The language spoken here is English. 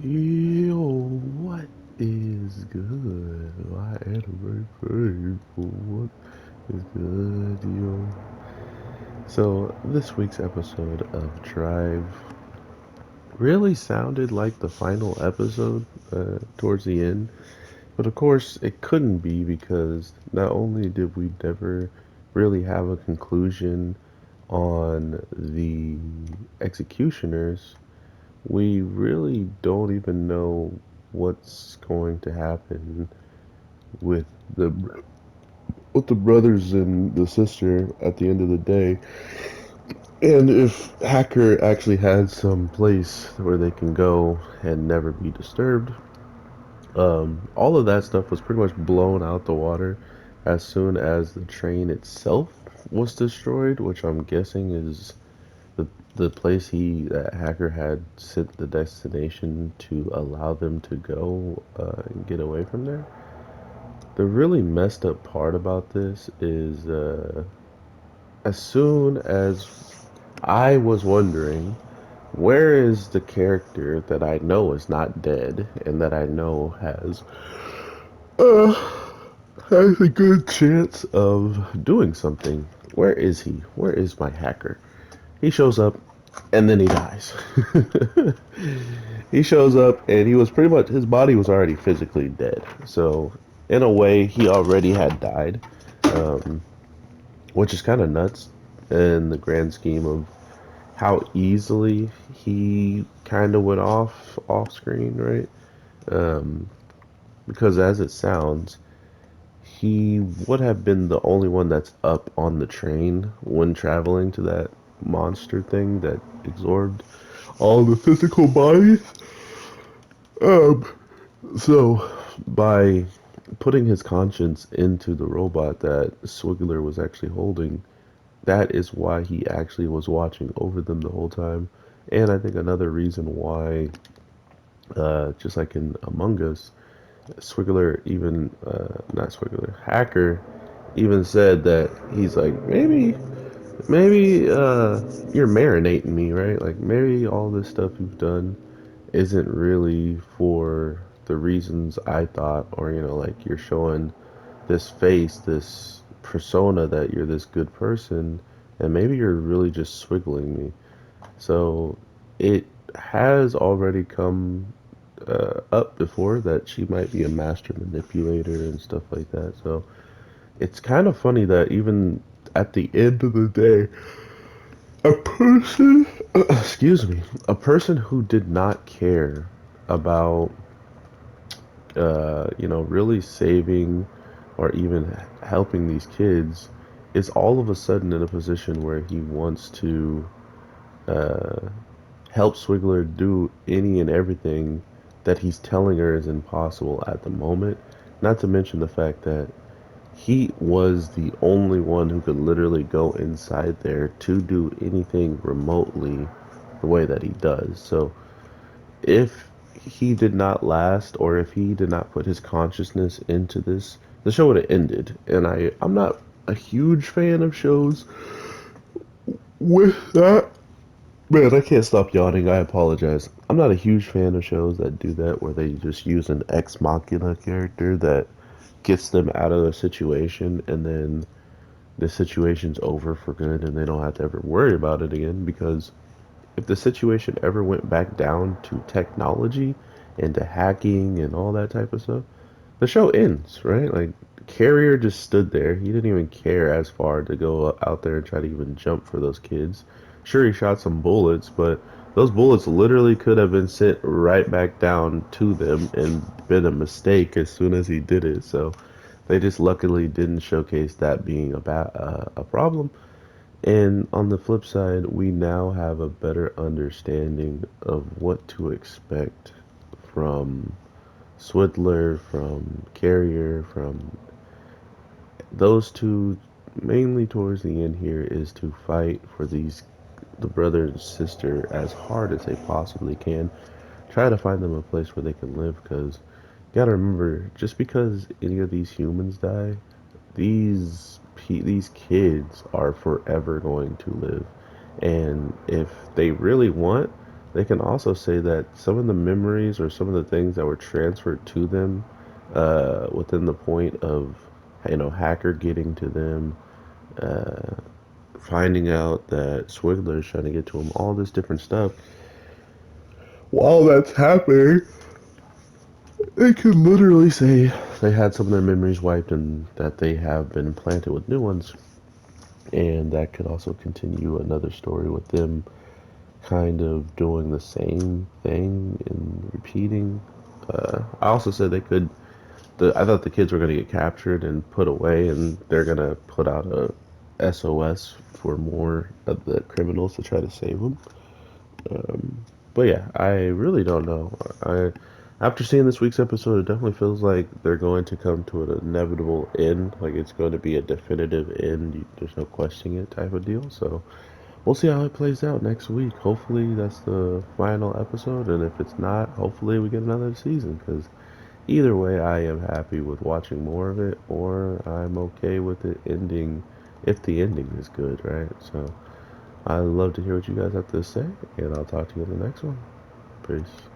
Yo, what is good? My anime faithful, what is good, yo? So, this week's episode of Drive really sounded like the final episode towards the end, but of course, it couldn't be because not only did we never really have a conclusion on the executioners, we really don't even know what's going to happen with the with the brothers and the sister at the end of the day, and if Hacker actually had some place where they can go and never be disturbed. All of that stuff was pretty much blown out the water as soon as the train itself was destroyed, which I'm guessing is the the place that Hacker had sent the destination to allow them to go and get away from there. The really messed up part about this is as soon as I was wondering where is the character that I know is not dead and that I know uh, has a good chance of doing something. Where is he? Where is my Hacker? He shows up and then he dies. He shows up and he was pretty much his body was already physically dead. So in a way, he already had died, um, which is kind of nuts in the grand scheme of how easily he kind of went off screen, right? Um, because as it sounds, he would have been the only one that's up on the train when traveling to that monster thing that absorbed all the physical bodies. Um, so by putting his conscience into the robot that Swigler was actually holding, that is why he actually was watching over them the whole time. And I think another reason why, just like in Among Us, Swigler even, not Swigler, Hacker even said that he's like, maybe you're marinating me, right? Like maybe all this stuff you've done isn't really for the reasons I thought, or like you're showing this face, this persona that you're this good person, and maybe you're really just swiggling me. So it has already come up before that she might be a master manipulator and stuff like that. So it's kind of funny that even at the end of the day, a person, excuse me, a person who did not care about, really saving or even helping these kids is all of a sudden in a position where he wants to uh, help Swigler do any and everything that he's telling her is impossible at the moment. Not to mention the fact that he was the only one who could literally go inside there to do anything remotely the way that he does. So if he did not last, or if he did not put his consciousness into this, the show would have ended. And I'm not a huge fan of shows with that. Man, I can't stop yawning. I apologize. I'm not a huge fan of shows that do that, where they just use an ex machina character that gets them out of a situation, and then the situation's over for good, and they don't have to ever worry about it again. Because if the situation ever went back down to technology and to hacking and all that type of stuff, the show ends, right? Like, Carrier just stood there. He didn't even care as far to go out there and try to even jump for those kids. Sure, he shot some bullets, but those bullets literally could have been sent right back down to them and been a mistake as soon as he did it. So they just luckily didn't showcase that being a problem. And on the flip side, we now have a better understanding of what to expect from Swidler, from Carrier, from those two. Mainly towards the end here is to fight for the brother and sister as hard as they possibly can. Try to find them a place where they can live, because you gotta remember, just because any of these humans die, these kids are forever going to live. And if they really want, they can also say that some of the memories or some of the things that were transferred to them within the point of, hacker getting to them, uh, finding out that Swigler is trying to get to him, all this different stuff. While that's happening, they can literally say they had some of their memories wiped and that they have been implanted with new ones. And that could also continue another story with them kind of doing the same thing and repeating. I also said they could. I thought the kids were going to get captured and put away, and they're going to put out a SOS for more of the criminals to try to save them. But yeah, I really don't know. After seeing this week's episode, it definitely feels like they're going to come to an inevitable end. Like it's going to be a definitive end. There's no questioning it type of deal. So we'll see how it plays out next week. Hopefully that's the final episode, and if it's not, hopefully we get another season. Because either way, I am happy with watching more of it, or I'm okay with it ending if the ending is good, right? So I'd love to hear what you guys have to say, and I'll talk to you in the next one. Peace.